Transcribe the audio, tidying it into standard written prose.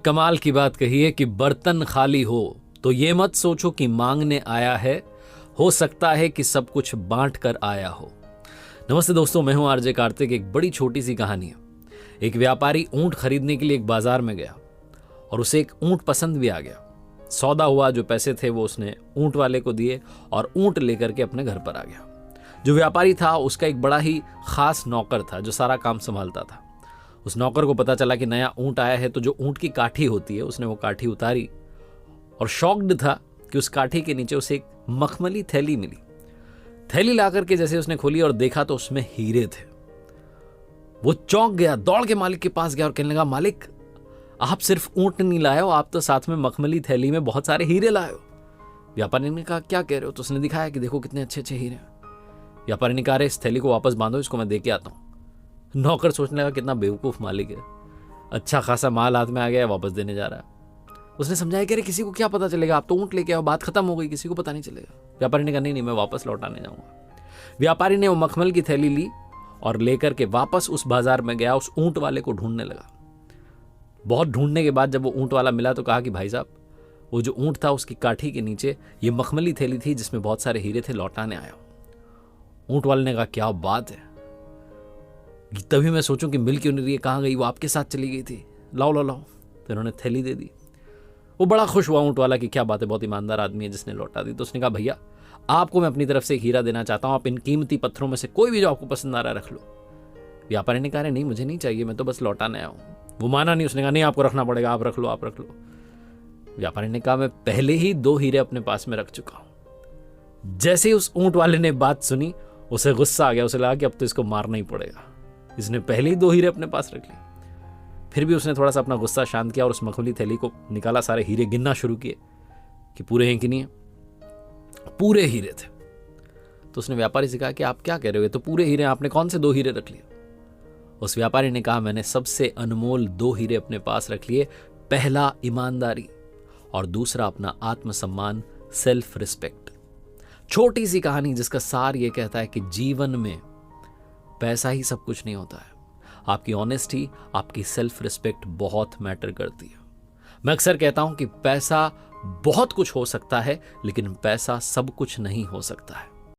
कमाल की बात कही है कि बर्तन खाली हो तो ये मत सोचो कि मांगने आया है, हो सकता है कि सब कुछ बांट कर आया हो। नमस्ते दोस्तों, मैं हूं आरजे कार्तिक। एक बड़ी छोटी सी कहानी है। एक व्यापारी ऊंट खरीदने के लिए एक बाजार में गया और उसे एक ऊंट पसंद भी आ गया। सौदा हुआ, जो पैसे थे वो उसने ऊंट वाले को दिए और ऊंट लेकर के अपने घर पर आ गया। जो व्यापारी था उसका एक बड़ा ही खास नौकर था जो सारा काम संभालता था। उस नौकर को पता चला कि नया ऊंट आया है, तो जो ऊंट की काठी होती है उसने वो काठी उतारी और शॉक्ड था कि उस काठी के नीचे उसे एक मखमली थैली मिली। थैली लाकर के जैसे उसने खोली और देखा तो उसमें हीरे थे। वो चौंक गया, दौड़ के मालिक के पास गया और कहने लगा, मालिक आप सिर्फ ऊंट नहीं लाए हो, आप तो साथ में मखमली थैली में बहुत सारे हीरे लाए हो। व्यापारी ने कहा, क्या कह रहे हो? तो उसने दिखाया कि देखो कितने अच्छे अच्छे हीरे हैं। व्यापारी ने कहा, अरे इस थैली को वापस बांधो, इसको मैं दे के आता हूँ। नौकर सोचने लगा कितना बेवकूफ मालिक है, अच्छा खासा माल हाथ में आ गया, वापस देने जा रहा है। उसने समझाया कि अरे किसी को क्या पता चलेगा, आप तो ऊंट लेके आओ, बात खत्म हो गई, किसी को पता नहीं चलेगा। व्यापारी ने कहा, नहीं मैं वापस लौटाने जाऊंगा। व्यापारी ने वो मखमल की थैली ली और लेकर के वापस उस बाजार में गया, उस ऊंट वाले को ढूंढने लगा। बहुत ढूंढने के बाद जब वो ऊंट वाला मिला तो कहा कि भाई साहब, वो जो ऊंट था उसकी काठी के नीचे ये मखमली थैली थी जिसमें बहुत सारे हीरे थे, लौटाने आया हूं। ऊंट वाले ने कहा, क्या बात है, तभी मैं सोचूं कि मिल क्यों नहीं रही है, कहाँ गई, वो आपके साथ चली गई थी, लाओ लाओ लाओ। तो इन्होंने थैली दे दी। वो बड़ा खुश हुआ ऊंट वाला कि क्या बात है, बहुत ईमानदार आदमी है जिसने लौटा दी। तो उसने कहा, भैया आपको मैं अपनी तरफ से एक हीरा देना चाहता हूं, आप इन कीमती पत्थरों में से कोई भी जो आपको पसंद आ रहा है रख लो। व्यापारी ने कहा, नहीं मुझे नहीं चाहिए, मैं तो बस लौटाने आया हूं। वो माना नहीं, उसने कहा, नहीं आपको रखना पड़ेगा, आप रख लो आप रख लो। व्यापारी ने कहा, मैं पहले ही 2 हीरे अपने पास में रख चुका हूं। जैसे ही उस ऊंट वाले ने बात सुनी उसे गुस्सा आ गया, उसे लगा कि अब तो इसको मारना ही पड़ेगा, इसने पहले ही 2 हीरे अपने पास रख लिए। फिर भी उसने थोड़ा सा अपना गुस्सा शांत किया और उस मखमली थैली को निकाला, सारे हीरे गिनना शुरू किए कि पूरे हैं कि नहीं है। पूरे हीरे थे। तो उसने व्यापारी से कहा कि आप क्या कह रहे हो, तो पूरे हीरे, आपने कौन से 2 हीरे रख लिए? उस व्यापारी ने कहा, मैंने सबसे अनमोल 2 हीरे अपने पास रख लिए। पहला ईमानदारी और दूसरा अपना आत्मसम्मान, सेल्फ रिस्पेक्ट। छोटी सी कहानी जिसका सार यह कहता है कि जीवन में पैसा ही सब कुछ नहीं होता है, आपकी ऑनेस्टी, आपकी सेल्फ रिस्पेक्ट बहुत मैटर करती है। मैं अक्सर कहता हूं कि पैसा बहुत कुछ हो सकता है, लेकिन पैसा सब कुछ नहीं हो सकता है।